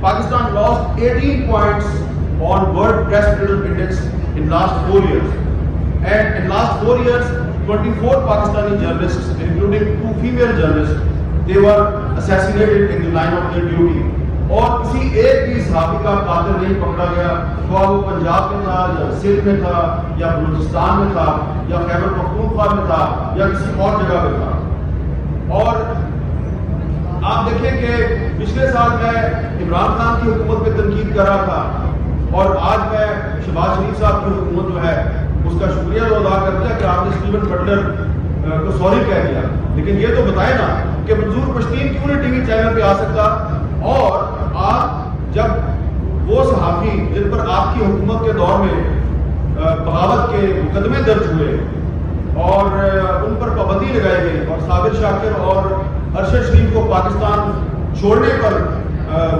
Pakistan lost 18 points on World Press Freedom Index in last 4 years. And in last 4 years, 24 Pakistani journalists, including 2 female journalists, they were assassinated in the line of their duty. اور کسی ایک بھی صحافی کا قاتل نہیں پکڑا گیا، خواہ وہ پنجاب میں تھا یا سندھ میں تھا یا بلوچستان میں تھا یا خیبر پختونخوا میں تھا یا کسی اور جگہ پہ تھا۔ اور آپ دیکھیں کہ پچھلے سال میں عمران خان کی حکومت پہ تنقید کر رہا تھا اور آج میں شہباز شریف صاحب کی حکومت جو ہے اس کا شکریہ ادا کر دیا کہ آپ نے اسٹیون بٹلر کو سوری کہہ دیا، لیکن یہ تو بتائے نا کہ منظور پشتین کیوں نہیں ٹی وی چینل پہ آ سکتا؟ اور آپ جب وہ صحافی جن پر آپ کی حکومت کے دور میں بغاوت کے مقدمے درج ہوئے اور ان پر پابندی لگائی گئی اور صابر شاکر اور ارشد شریف کو پاکستان چھوڑنے پر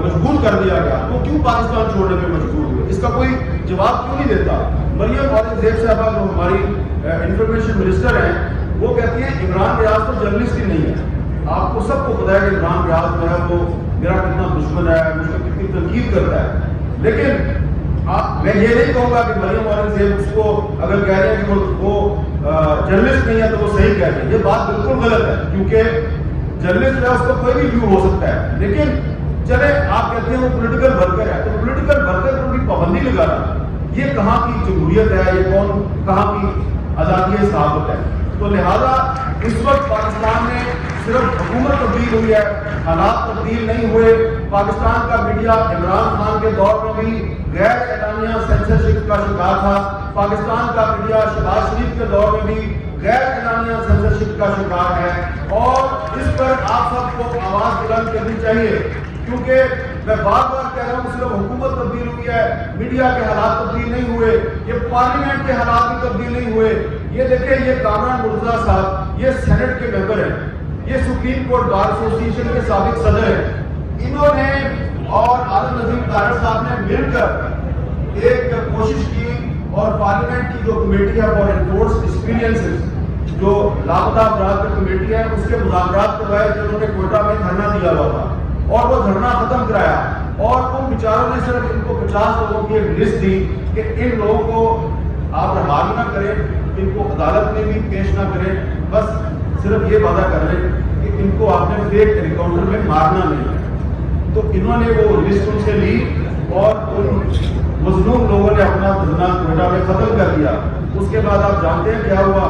مجبور کر دیا گیا، وہ کیوں پاکستان چھوڑنے میں مجبور ہوئے؟ اس کا کوئی جواب کیوں نہیں دیتا؟ مریم اورنگزیب صاحبہ جو ہماری انفارمیشن منسٹر ہیں، وہ کہتی ہیں عمران ریاض تو جرنلسٹ ہی نہیں ہے۔ آپ کو سب کو پتا ہے کہ عمران ریاض جو ہے وہ میرا کتنا دشمن ہے، مجھ کو کتنی تنقید کرتا ہے، لیکن میں یہ نہیں کہوں گا کہ مریم اورنگزیب اس کو اگر کہہ رہے ہیں کہ وہ جرنلسٹ نہیں ہے تو وہ صحیح کہہ رہے ہیں۔ یہ بات بالکل غلط ہے، کیونکہ جرنلسٹ ہے اس کو کوئی بھی ویو ہو سکتا ہے، لیکن چلے آپ کہتے ہیں وہ پولیٹیکل ورکر ہے، تو پولیٹیکل ورکر پر بھی پابندی لگانا یہ کہاں کی جمہوریت ہے؟ یہ کہاں کی آزادی صحافت ہے؟ تو لہذا اس وقت پاکستان میں صرف حکومت تبدیل ہوئی ہے، حالات تبدیل نہیں ہوئے۔ پاکستان کا میڈیا عمران خان کے دور میں بھی غیر اعلانیہ سینسرشپ کا شکار تھا، پاکستان کا میڈیا شہباز شریف کے دور میں بھی غیر اعلانیہ سینسرشپ کا شکار ہے، اور اس پر آپ سب کو آواز بلند کرنی چاہیے، کیونکہ میں بار بار کہہ رہا ہوں صرف حکومت تبدیل ہوئی ہے، میڈیا کے حالات تبدیل نہیں ہوئے، یہ پارلیمنٹ کے حالات بھی تبدیل نہیں ہوئے۔ یہ دیکھیں، یہ کامران مرتضیٰ صاحب یہ سینٹ کے ممبر ہیں، یہ سپریم کورٹ بار ایسوسی ایشن کے سابق صدر ہیں، انہوں نے اور عالم نظیم طاہر صاحب نے مل کر ایک کوشش کی اور پارلیمنٹ کی جو کمیٹی ہے فار انفورسڈ ایکسپیرینسز، جو لاپتہ افراد کی کمیٹی ہے، اس کے مذاکرات کروائے جو انہوں نے کوئٹہ میں دھرنا دیا ہوا تھا، اور وہ دھرنا ختم کرایا، اور ان بیچاروں نے صرف ان کو 50 لوگوں کی ایک لسٹ دی کہ ان لوگوں کو آپ رہا بھی نہ کریں، ان کو عدالت میں بھی پیش نہ کریں، بس صرف یہ وعدہ کر لیں کہ ان کو آپ نے فیک انکاؤنٹر میں مارنا نہیں۔ تو انہوں نے وہ لسٹ ان سے لی اور ان مظلوم لوگوں نے اپنا دھرنا کوئٹہ میں ختم کر دیا۔ اس کے بعد آپ جانتے ہیں کیا ہوا؟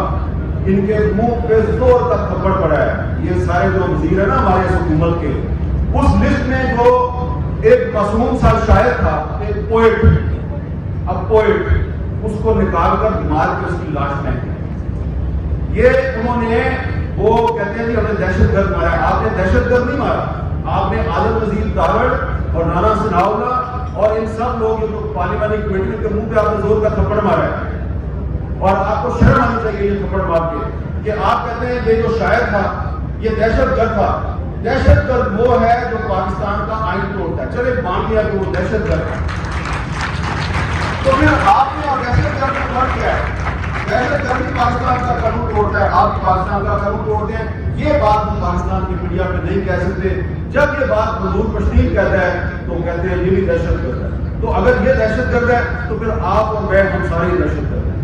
ان کے منہ پہ زور تک تھپڑ پڑا ہے۔ یہ سارے جو وزیر ہیں نا ہمارے اس حکومت کے، اس لسٹ میں جو ایک معصوم سا شاعر تھا، ایک پوئٹ، اب پوئٹ، اس کو نکال کر مار کے اس کی لاش پھینکی۔ یہ انہوں نے وہ کہتے ہیں کہ ہم نے دہشت گرد مارا ہے۔ آپ نے دہشت گرد نہیں مارا، آپ نے عالم نظیم طاہر اور رانا ثناء اللہ اور ان سب لوگ جو پارلیمانی کمیٹی کے منہ پہ آپ نے زور کا تھپڑ مارا ہے، اور آپ کو شرم آنی چاہیے یہ تھپڑ مار کے کہ آپ کہتے ہیں یہ جو شاعر تھا یہ دہشت گرد تھا۔ دہشت گرد وہ ہے جو پاکستان کا آئین توڑتا ہے۔ چلے مان لیا کہ وہ دہشت گرد ہے، تو پھر آپ نے اور دہشت گرد کا فرق کیا ہے؟ دہشت گرد پاکستان کا قانون توڑتا ہے، آپ پاکستان کا قانون توڑتے ہیں۔ یہ بات ہم پاکستان کی میڈیا پہ نہیں کہہ سکتے۔ جب یہ بات منظور پشتین کہتا ہے تو کہتے ہیں یہ بھی دہشت گرد ہے۔ تو اگر یہ دہشت گرد ہے تو پھر آپ اور میں ہم سارے دہشت گرد ہیں۔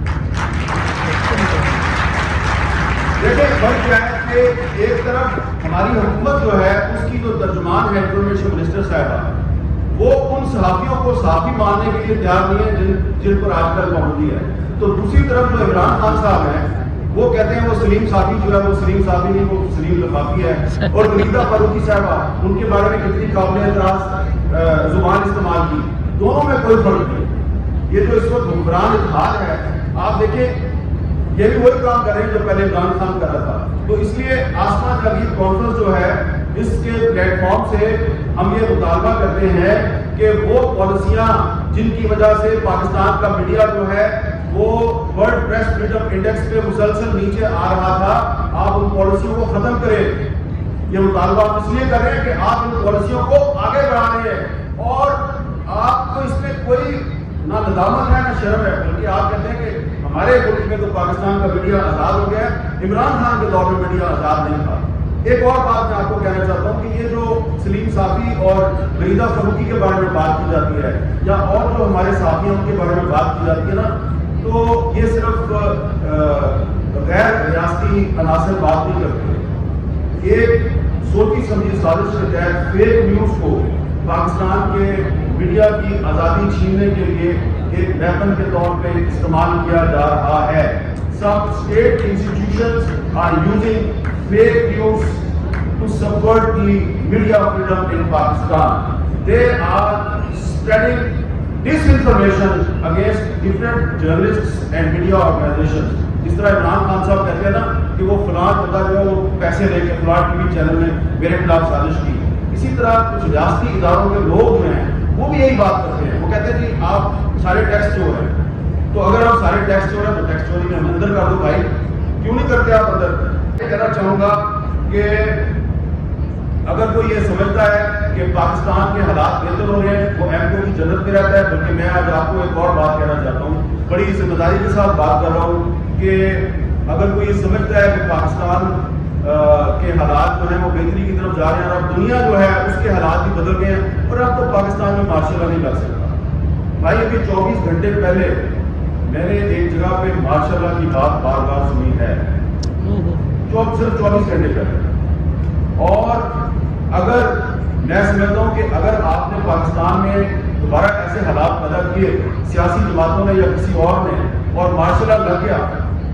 دیکھیں فرق کیا ہے کہ ایک طرف ہماری حکومت جو ہے اس کی جو ترجمان ہے انفارمیشن منسٹر صاحبہ، وہ ان صحافیوں کو صحافی ماننے کے لیے تیار نہیں ہے جن پر آج کل پابندی ہے۔ تو دوسری طرف جو عمران خان صاحب ہیں وہ کہتے ہیں وہ سلیم صافی جو ہے وہ سلیم صافی نہیں، وہ سلیم لفافی ہے، اور وحیدہ فاروقی صاحبہ ان کے بارے میں کتنی قابل اعتراض زبان استعمال کی، دونوں میں کوئی فرق نہیں۔ یہ جو اس وقت حکمران اتحاد ہے، آپ دیکھیں یہ بھی وہی کام کر رہے ہیں جو پہلے عمران خان کر رہا تھا۔ تو اس لیے آسمان جاوید کانفرنس جو ہے اس کے پلیٹ فارم سے ہم یہ مطالبہ کرتے ہیں کہ وہ پالیسیاں جن کی وجہ سے پاکستان کا میڈیا جو ہے وہ ورلڈ پریس فریڈم انڈیکس پہ مسلسل نیچے آ رہا تھا، آپ ان پالیسیوں کو ختم کریں۔ یہ مطالبہ آپ اس لیے کر رہے ہیں کہ آپ ان پالیسیوں کو آگے بڑھا رہے ہیں اور آپ کو اس میں کوئی نہ ندامت ہے نہ شرم ہے، بلکہ آپ کہتے ہیں کہ ہمارے ملک میں تو پاکستان کا میڈیا آزاد ہو گیا ہے، عمران خان کے دور میں میڈیا آزاد نہیں تھا۔ ایک اور بات میں آپ کو کہنا چاہتا ہوں کہ یہ جو سلیم صافی اور غریدہ فروخی کے بارے میں بات کی جاتی ہے یا اور جو ہمارے صحافی ہیں ان کے بارے میں بات کی جاتی ہے نا، تو یہ صرف غیر ریاستی عناصر بات نہیں کرتے. ایک سوچی سمجھی سازش کے تحت فیک نیوز کو پاکستان کے میڈیا کی آزادی چھیننے کے لیے ایک ویپن کے طور پہ استعمال کیا جا رہا ہے. Some state institutions are using fake news to subvert the media freedom in Pakistan. They are spreading disinformation against different journalists and media organizations. اس طرح عمران خان صاحب کہتے ہیں نا کہ وہ فلاں جگہ جو ہے وہ پیسے لے کے فلاں ٹی وی چینل میں میرے خلاف سازش کی. اسی طرح کچھ ریاستی اداروں کے لوگ جو ہیں وہ بھی یہی بات کرتے ہیں. وہ کہتے ہیں جی آپ سارے ٹیکس جو ہیں، تو اگر آپ سارے ٹیکس چور ہیں تو ٹیکس چوری میں ہم اندر کر دو بھائی، کیوں نہیں کرتے آپ اندر؟ میں کہنا چاہوں گا کہ اگر کوئی یہ سمجھتا ہے کہ پاکستان کے حالات بہتر ہو رہے ہیں وہ ایم کو کی جنت میں رہتا ہے. بلکہ میں آج آپ کو ایک اور بات کہنا چاہتا ہوں، بڑی ذمہ داری کے ساتھ بات کر رہا ہوں کہ اگر کوئی یہ سمجھتا ہے کہ پاکستان کے حالات جو ہیں وہ بہتری کی طرف جا رہے ہیں اور اب دنیا جو ہے اس کے حالات بھی بدل گئے ہیں اور اب تو پاکستان میں مارشل لا نہیں لگ سکتا. بھائی ابھی 24 گھنٹے پہلے میں نے ایک جگہ پہ ماشاء اللہ کی بات بار بار سنی ہے، صرف 24 گھنٹے پہلے. اور اگر میں سمجھتا ہوں کہ اگر آپ نے پاکستان میں دوبارہ ایسے حالات پیدا کیے سیاسی جماعتوں نے یا کسی اور نے اور مارشل لا لگ گیا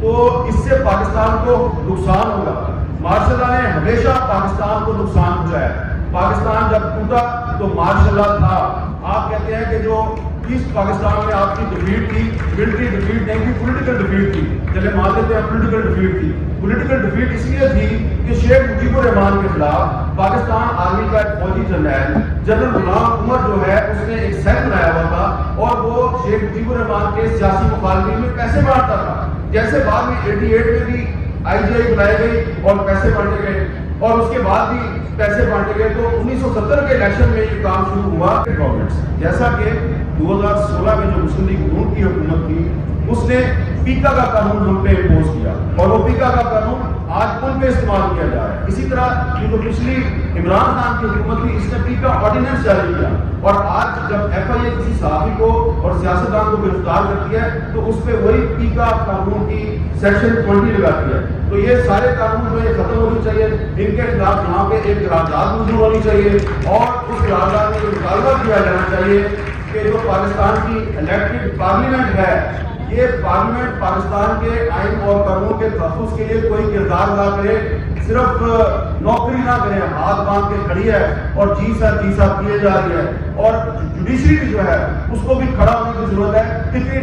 تو اس سے پاکستان کو نقصان ہوگا. مارشل لا نے ہمیشہ پاکستان کو نقصان پہنچایا. پاکستان جب ٹوٹا تو مارشل لا تھا. آپ کہتے ہیں کہ جو ایسٹ پاکستان میں آپ کی ڈیفیٹ تھی، ملٹری ڈیفیٹ نہیں تھی، پولیٹیکل ڈیفیٹ تھی. چلے مان لیتے ہیں پولیٹیکل ڈیفیٹ تھی. پولیٹیکل ڈیفیٹ اس لیے تھی کہ شیخ مجیب الرحمان کے خلاف پاکستان آرمی کا ایک فوجی جنرل غلام عمر جو ہے اس نے ایک سیل بنایا ہوا تھا اور وہ شیخ مجیب الرحمان کے سیاسی مخالفین میں پیسے بانٹتا تھا. جیسے بعد میں 88 میں بھی آئی جی آئی بنائی گئی اور پیسے بانٹے گئے اور اس کے بعد بھی پیسے بانٹے گئے تو 1970 کے الیکشن میں یہ کام شروع ہوا. جیسا کہ 2016 میں جو مسلم لیگ نون کی حکومت تھی اس نے پیکا کا قانون ہم پہ امپوز کیا اور وہ پیکا کا قانون آج ان پہ استعمال کیا جا رہا ہے. اسی طرح یہ جو پچھلی عمران خان کی حکومت تھی اس نے پیکا آرڈیننس جاری کیا اور آج جب ایف آئی اے کسی صحافی کو اور سیاستدان کو گرفتار کرتی ہے تو اس پہ وہی پیکا قانون کی سیکشن 20 لگاتی ہے. تو یہ سارے قانون جو ہے ختم ہونی چاہیے. ان کے خلاف یہاں پہ ایک قرارداد منظور ہونی چاہیے اور اس قرارداد میں یہ مطالبہ کیا جانا چاہیے کہ جو پاکستان کی الیکٹڈ پارلیمنٹ ہے یہ پارلیمنٹ پاکستان کے آئین اور قانون کے تحفظ کے لیے کوئی کردار ادا کرے، صرف نوکری نہ کرے، ہاتھ باندھ کے کھڑی ہے اور جی سر کیے جا رہی ہے. اور جوڈیشری بھی جو ہے اس کو بھی کھڑا ہونے کی ضرورت ہے. اتنی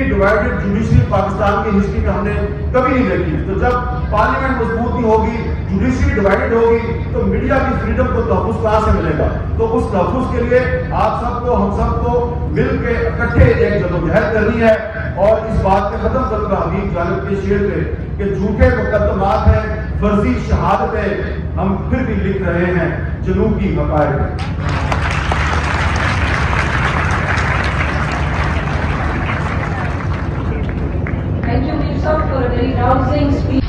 ڈیوائیڈڈ جوڈیشری پاکستان کی ہسٹری میں ہم نے کبھی نہیں دیکھی. تو جب پارلیمنٹ مضبوط نہیں ہوگی، جوڈیشری ڈیوائیڈڈ ہوگی تو میڈیا کی فریڈم کو تحفظ کہاں سے ملے گا؟ تو اس تحفظ کے لیے آپ سب کو، ہم سب کو مل کے اکٹھے ایک جدوجہد کرنی ہے اور اس بات پہ ختم کرنا حبیب جانب کے شعر پہ کہ جھوٹے مقدمات ہیں، فرضی شہادتیں، ہم پھر بھی لکھ رہے ہیں جنوب کی حقائق. Thank you, Mr. for a very rousing speech.